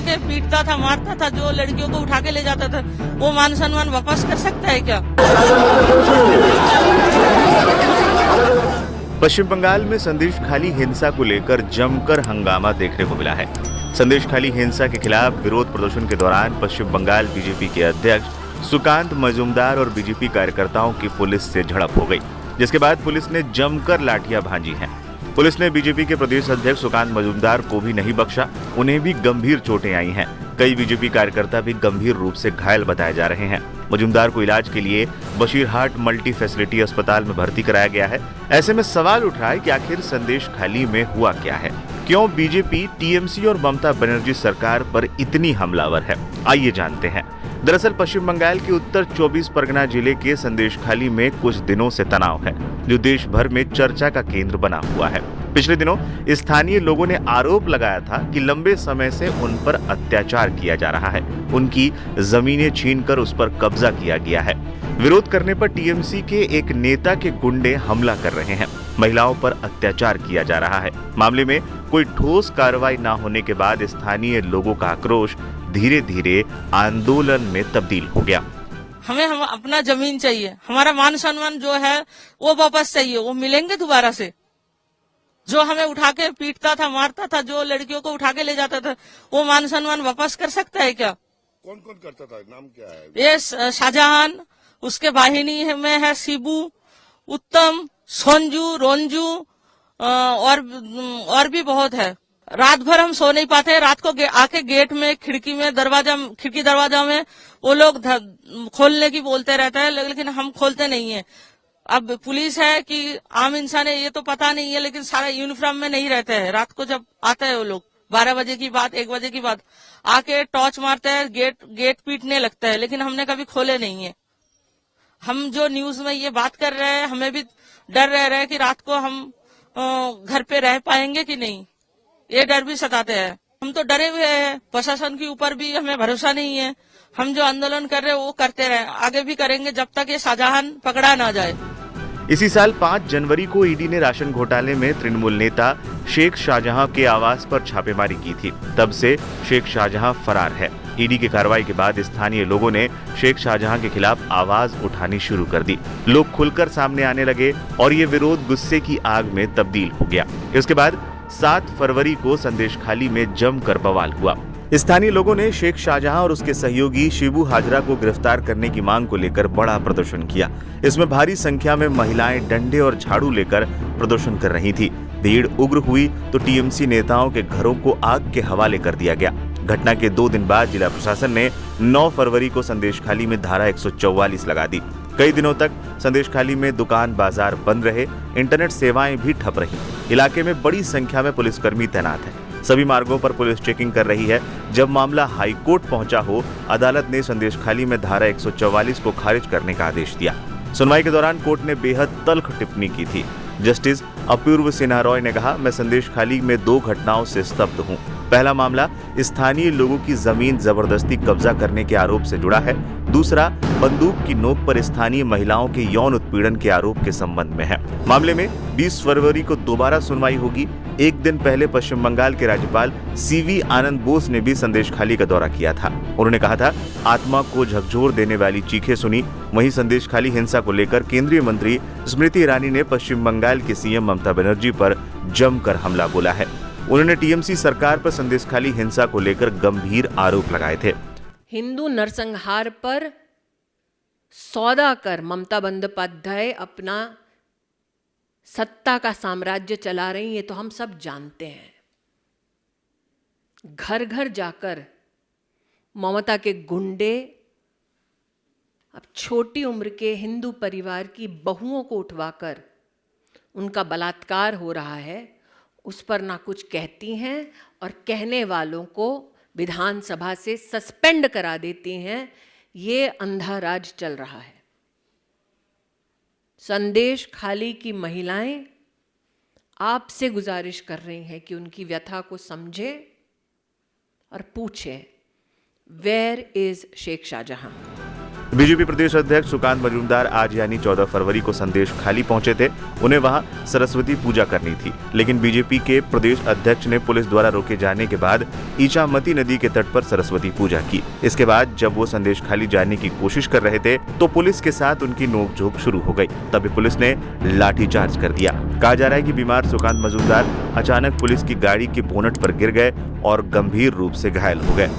के पीटता था, मारता था, जो लड़कियों को उठा के ले जाता था, वो मान सम्मान वापस कर सकता है क्या? पश्चिम बंगाल में संदेश खाली हिंसा को लेकर जमकर हंगामा देखने को मिला है। संदेश खाली हिंसा के खिलाफ विरोध प्रदर्शन के दौरान पश्चिम बंगाल बीजेपी के अध्यक्ष सुकांत मजूमदार और बीजेपी कार्यकर्ताओं की पुलिस से झड़प हो गई, जिसके बाद पुलिस ने जमकर लाठियां भांजी हैं। पुलिस ने बीजेपी के प्रदेश अध्यक्ष सुकांत मजूमदार को भी नहीं बख्शा, उन्हें भी गंभीर चोटें आई हैं। कई बीजेपी कार्यकर्ता भी गंभीर रूप से घायल बताए जा रहे हैं। मजूमदार को इलाज के लिए बशीरहाट मल्टी फैसिलिटी अस्पताल में भर्ती कराया गया है। ऐसे में सवाल उठ रहा है कि आखिर संदेश खाली में हुआ क्या है? क्यों बीजेपी, टीएमसी और ममता बनर्जी सरकार पर इतनी हमलावर है? आइए जानते हैं। दरअसल पश्चिम बंगाल के उत्तर 24 परगना जिले के संदेश खाली में कुछ दिनों से तनाव है, जो देश भर में चर्चा का केंद्र बना हुआ है। पिछले दिनों स्थानीय लोगों ने आरोप लगाया था कि लंबे समय से उन पर अत्याचार किया जा रहा है, उनकी जमीनें छीनकर उस पर कब्जा किया गया है। विरोध करने पर टीएमसी के एक नेता के गुंडे हमला कर रहे हैं, महिलाओं पर अत्याचार किया जा रहा है। मामले में कोई ठोस कार्रवाई न होने के बाद स्थानीय लोगों का आक्रोश धीरे धीरे आंदोलन में तब्दील हो गया। हमें हम अपना जमीन चाहिए, हमारा मान सम्मान जो है वो वापस चाहिए, वो मिलेंगे दोबारा से। जो हमें उठा के पीटता था, मारता था, जो लड़कियों को उठा के ले जाता था, वो मान सम्मान वापस कर सकता है क्या? कौन कौन करता था? नाम क्या है? ये शाहजहान, उसके वाहिनी में है शिबू, उत्तम, संजू, रोंजू और भी बहुत है। रात भर हम सो नहीं पाते, रात को आके गेट में, खिड़की दरवाजा में वो लोग खोलने की बोलते रहते हैं, लेकिन हम खोलते नहीं है। अब पुलिस है कि आम इंसान है ये तो पता नहीं है, लेकिन सारा यूनिफॉर्म में नहीं रहते हैं। रात को जब आते हैं वो लोग 12 बजे की बात, 1 बजे की बात, आके टॉर्च मारते हैं, गेट पीटने लगता है, लेकिन हमने कभी खोले नहीं है। हम जो न्यूज में ये बात कर रहे हैं, हमें भी डर रह रहा है कि रात को हम घर पे रह पाएंगे कि नहीं, ये डर भी सताते हैं। हम तो डरे हुए हैं, प्रशासन के ऊपर भी हमें भरोसा नहीं है। हम जो आंदोलन कर रहे हैं वो करते रहे, आगे भी करेंगे जब तक ये शाहजहान पकड़ा ना जाए। इसी साल 5 जनवरी को ईडी ने राशन घोटाले में तृणमूल नेता शेख शाहजहां के आवास पर छापेमारी की थी। तब से शेख शाहजहां फरार है। ईडी की कार्रवाई के बाद स्थानीय लोगों ने शेख शाहजहां के खिलाफ आवाज उठानी शुरू कर दी। लोग खुलकर सामने आने लगे और ये विरोध गुस्से की आग में तब्दील हो गया। इसके बाद 7 फरवरी को संदेश खाली में जमकर बवाल हुआ। स्थानीय लोगों ने शेख शाहजहां और उसके सहयोगी शिबू हाजरा को गिरफ्तार करने की मांग को लेकर बड़ा प्रदर्शन किया। इसमें भारी संख्या में महिलाएं डंडे और झाड़ू लेकर प्रदर्शन कर रही थी। भीड़ उग्र हुई तो टीएमसी नेताओं के घरों को आग के हवाले कर दिया गया। घटना के 2 दिन बाद जिला प्रशासन ने 9 फरवरी को संदेश खाली में धारा 144 लगा दी। कई दिनों तक संदेश खाली में दुकान बाजार बंद रहे, इंटरनेट सेवाएं भी ठप रही। इलाके में बड़ी संख्या में पुलिसकर्मी तैनात हैं। सभी मार्गों पर पुलिस चेकिंग कर रही है। जब मामला हाईकोर्ट पहुंचा हो, अदालत ने संदेश खाली में धारा 144 को खारिज करने का आदेश दिया। सुनवाई के दौरान कोर्ट ने बेहद तल्ख टिप्पणी की थी। जस्टिस अपूर्व सिन्हा रॉय ने कहा, मैं संदेश खाली में 2 घटनाओं से स्तब्ध हूं। पहला मामला स्थानीय लोगों की जमीन जबरदस्ती कब्जा करने के आरोप से जुड़ा है। दूसरा बंदूक की नोक पर स्थानीय महिलाओं के यौन उत्पीड़न के आरोप के संबंध में है। मामले में 20 फरवरी को दोबारा सुनवाई होगी। एक दिन पहले पश्चिम बंगाल के राज्यपाल सीवी आनंद बोस ने भी संदेश खाली का दौरा किया था। उन्होंने कहा था, आत्मा को झकझोर देने वाली चीखें सुनी। वहीं संदेश खाली हिंसा को लेकर केंद्रीय मंत्री स्मृति ईरानी ने पश्चिम बंगाल के सीएम ममता बनर्जी पर जमकर हमला बोला है। उन्होंने टीएमसी सरकार पर संदेश खाली हिंसा को लेकर गंभीर आरोप लगाए थे। हिंदू नरसंहार पर सौदा कर ममता बंदोपाध्याय अपना सत्ता का साम्राज्य चला रही, ये तो हम सब जानते हैं। घर घर जाकर ममता के गुंडे अब छोटी उम्र के हिंदू परिवार की बहुओं को उठवाकर उनका बलात्कार हो रहा है, उस पर ना कुछ कहती हैं और कहने वालों को विधानसभा से सस्पेंड करा देती हैं। ये अंधा राज चल रहा है। संदेश खाली की महिलाएं आपसे गुजारिश कर रही हैं कि उनकी व्यथा को समझे और पूछे, where is Sheikh Shahjahan. BJP प्रदेश अध्यक्ष सुकांत मजूमदार आज यानी 14 फरवरी को संदेश खाली पहुंचे थे। उन्हें वहां सरस्वती पूजा करनी थी, लेकिन बीजेपी के प्रदेश अध्यक्ष ने पुलिस द्वारा रोके जाने के बाद ईचामती नदी के तट पर सरस्वती पूजा की। इसके बाद जब वो संदेश खाली जाने की कोशिश कर रहे थे तो पुलिस के साथ उनकी नोकझोंक शुरू हो गई। तभी पुलिस ने लाठीचार्ज कर दिया। कहा जा रहा है कि बीमार सुकांत मजूमदार अचानक पुलिस की गाड़ी के बोनट पर गिर गए और गंभीर रूप से घायल हो गए।